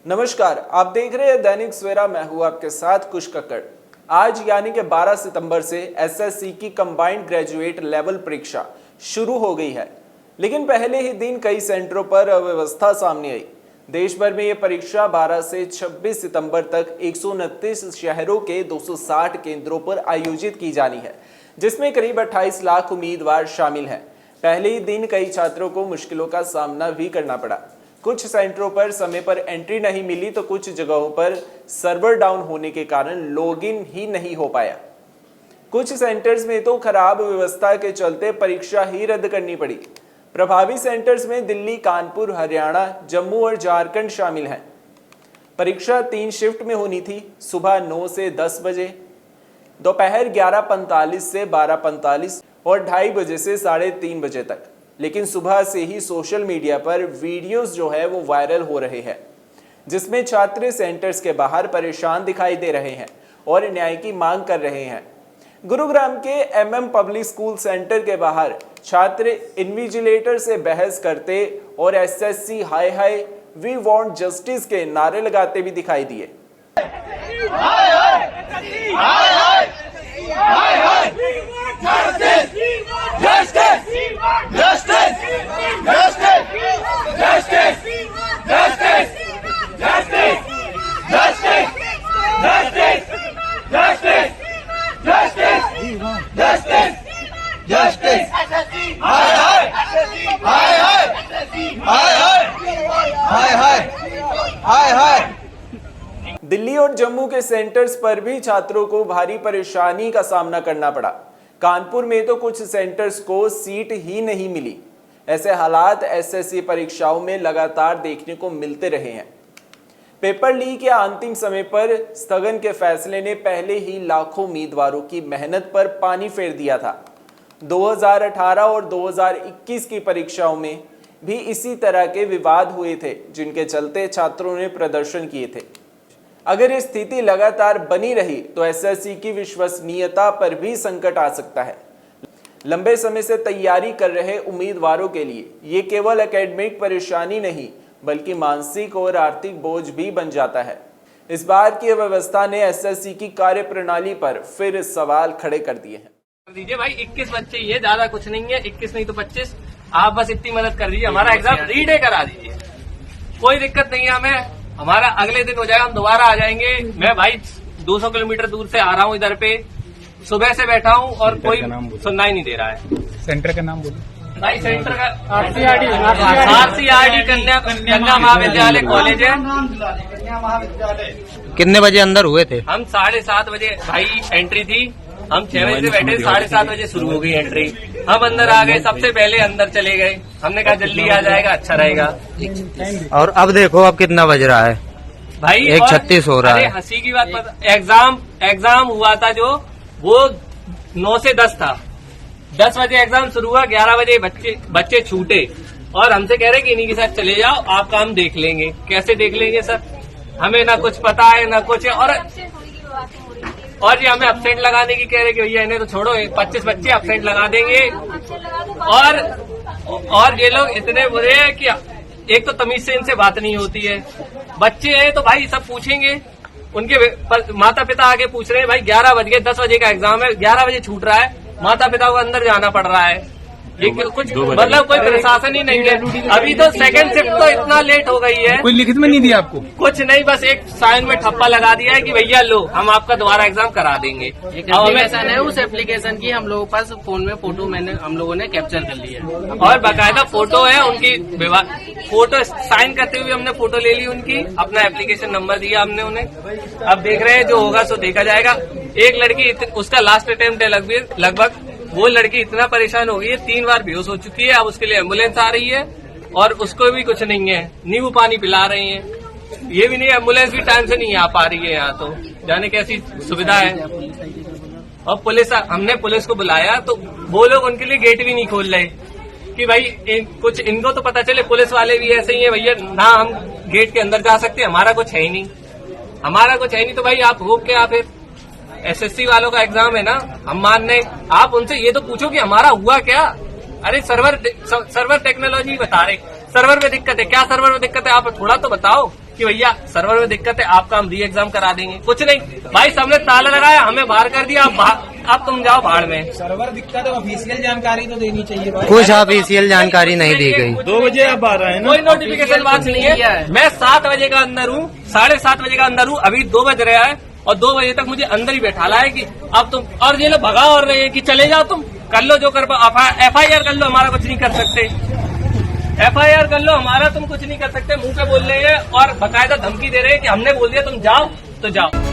नमस्कार, आप देख रहे हैं दैनिक सवेरा। मैं हूं आपके साथ कुश कक्कड़। आज यानी कि 12 सितंबर से एसएससी की कंबाइंड ग्रेजुएट लेवल परीक्षा शुरू हो गई है, लेकिन पहले ही दिन कई सेंटरों पर अव्यवस्था सामने आई। देश भर में ये परीक्षा 12 से 26 सितंबर तक 129 शहरों के 260 केंद्रों पर आयोजित की जानी है, जिसमें करीब 28 लाख उम्मीदवार शामिल हैं। पहले ही दिन कई छात्रों को मुश्किलों का सामना भी करना पड़ा। कुछ सेंटरों पर समय पर एंट्री नहीं मिली तो कुछ जगहों पर सर्वर डाउन होने के कारण लॉगिन ही नहीं हो पाया। कुछ सेंटर्स में तो खराब व्यवस्था के चलते परीक्षा ही रद्द करनी पड़ी। प्रभावित सेंटर्स में दिल्ली, कानपुर, हरियाणा, जम्मू और झारखंड शामिल हैं। परीक्षा 3 शिफ्ट में होनी थी, सुबह 9 से 10 बजे, दोपहर 11:45 से 12:45 और 2:30 बजे से 3:30 बजे तक। लेकिन सुबह से ही सोशल मीडिया पर वीडियोस जो है वो वायरल हो रहे हैं, जिसमें छात्र सेंटर्स के बाहर परेशान दिखाई दे रहे हैं और न्याय की मांग कर रहे हैं। गुरुग्राम के एमएम पब्लिक स्कूल सेंटर के बाहर छात्र इन्विजिलेटर से बहस करते और एसएससी हाय हाय वी वांट जस्टिस के नारे लगाते भी दिखाई दिए। दिल्ली और जम्मू के सेंटर्स पर भी छात्रों को भारी परेशानी का सामना करना पड़ा। कानपुर में तो कुछ सेंटर्स को सीट ही नहीं मिली। ऐसे हालात एसएससी परीक्षाओं में लगातार देखने को मिलते रहे हैं। पेपर लीक या अंतिम समय पर स्थगन के फैसले ने पहले ही लाखों उम्मीदवारों की मेहनत पर पानी फेर दिया था। 2018 और 2021 की परीक्षाओं में भी इसी तरह के विवाद हुए थे, जिनके चलते छात्रों ने प्रदर्शन किए थे। अगर ये स्थिति लगातार बनी रही तो एसएससी की विश्वसनीयता पर भी संकट आ सकता है। लंबे समय से तैयारी कर रहे उम्मीदवारों के लिए ये केवल एकेडमिक परेशानी नहीं बल्कि मानसिक और आर्थिक बोझ भी बन जाता है। इस बार की व्यवस्था ने एसएससी की कार्यप्रणाली पर फिर सवाल खड़े कर दिए हैं। दीजिए भाई, 21 बच्चे ही है, ज्यादा कुछ नहीं है, 21 नहीं तो 25। आप बस इतनी मदद कर दीजिए, हमारा एग्जाम रीडे करा दीजिए, कोई दिक्कत नहीं है हमें। हमारा अगले दिन हो जाएगा, हम दोबारा आ जाएंगे। मैं भाई 200 किलोमीटर दूर से आ रहा हूँ इधर पे, सुबह से बैठा हूँ और कोई सुनना नहीं दे रहा है। सेंटर का नाम बोलो भाई। सेंटर का आरसीआरडी कन्या महाविद्यालय कॉलेज है। कितने बजे अंदर हुए थे? हम 7:30 बजे भाई एंट्री थी। हम 6 बजे से बैठे, 7:30 बजे शुरू हो गई एंट्री। हम अंदर आ गए, सबसे पहले अंदर चले गए। हमने कहा जल्दी आ जाएगा, अच्छा रहेगा। और अब देखो अब कितना बज रहा है भाई, 1:36 हो रहा है। हंसी की बात पता, एग्जाम हुआ था जो वो 9 से 10 था। 10 बजे एग्जाम शुरू हुआ, 11 बजे बच्चे छूटे और हमसे कह रहे कि इन्हीं के साथ चले जाओ, आप काम देख लेंगे। कैसे देख लेंगे सर, हमें ना कुछ पता है ना कुछ है। और ये हमें अपसेंट लगाने की कह रहे कि भैया इन्हें तो छोड़ो, 25 बच्चे अपसेंट लगा देंगे। और ये लोग इतने बुरे हैं कि एक तो तमीज से इनसे बात नहीं होती है। बच्चे हैं तो भाई सब पूछेंगे, उनके माता पिता आगे पूछ रहे हैं। भाई 11 बज गए, 10 बजे का एग्जाम है, 11 बजे छूट रहा है, माता पिता को अंदर जाना पड़ रहा है। ये कुछ मतलब कोई प्रशासन ही नहीं है। अभी तो सेकंड शिफ्ट तो इतना लेट हो गई है। कोई लिखित में नहीं दिया आपको? कुछ नहीं, बस एक साइन में ठप्पा लगा दिया है कि भैया लो, हम आपका दोबारा एग्जाम करा देंगे। एप्लीकेशन है, उस एप्लीकेशन की हम लोगों के पास फोन में फोटो हम लोगों ने कैप्चर कर ली है और बाकायदा फोटो है उनकी। फोटो साइन करते हुए हमने फोटो ले ली उनकी, अपना एप्लीकेशन नंबर दिया हमने उन्हें। अब देख रहे हैं जो होगा सो देखा जाएगा। एक लड़की, उसका लास्ट अटेम्प्ट है लगभग। वो लड़की इतना परेशान हो गई है, 3 बार बेहोश हो चुकी है। अब उसके लिए एम्बुलेंस आ रही है और उसको भी कुछ नहीं है, नींबू पानी पिला रहे हैं। ये भी नहीं, एम्बुलेंस भी टाइम से नहीं आ पा रही है यहाँ, तो जाने कैसी सुविधा है। और पुलिस, हमने पुलिस को बुलाया तो वो लोग उनके लिए गेट भी नहीं खोल रहे कि भाई कुछ इनको तो पता चले। पुलिस वाले भी ऐसे ही है भैया, ना हम गेट के अंदर जा सकते, हमारा कुछ है ही नहीं, तो भाई आप हो क्या फिर? एसएससी वालों का एग्जाम है ना, हम मान रहे। आप उनसे ये तो पूछो कि हमारा हुआ क्या। अरे सर्वर टेक्नोलॉजी बता रहे, सर्वर में दिक्कत है। क्या सर्वर में दिक्कत है, आप थोड़ा तो बताओ। कि भैया सर्वर में दिक्कत है, आपका हम री एग्जाम करा देंगे। कुछ नहीं भाई, सबने ताला लगाया, हमें बाहर कर दिया, अब तुम जाओ भाड़ में। सर्वर दिक्कत है, ऑफिशियल जानकारी तो देनी चाहिए भाई। कुछ ऑफिशियल जानकारी नहीं दी गई। 2 बजे आप आ रहे हैं ना? कोई नोटिफिकेशन बात नहीं है। मैं 7 बजे का अंदर हूँ, 7:30 बजे का अंदर हूँ, अभी 2 बज रहा है और 2 बजे तक मुझे अंदर ही बैठा है कि अब तुम, और ये लोग भगा और रहे हैं कि चले जाओ, तुम कर लो जो कर पाओ, FIR कर लो, हमारा कुछ नहीं कर सकते। FIR कर लो, हमारा तुम कुछ नहीं कर सकते। मुंह पे बोल रहे हैं और बाकायदा धमकी दे रहे हैं कि हमने बोल दिया तुम जाओ तो जाओ।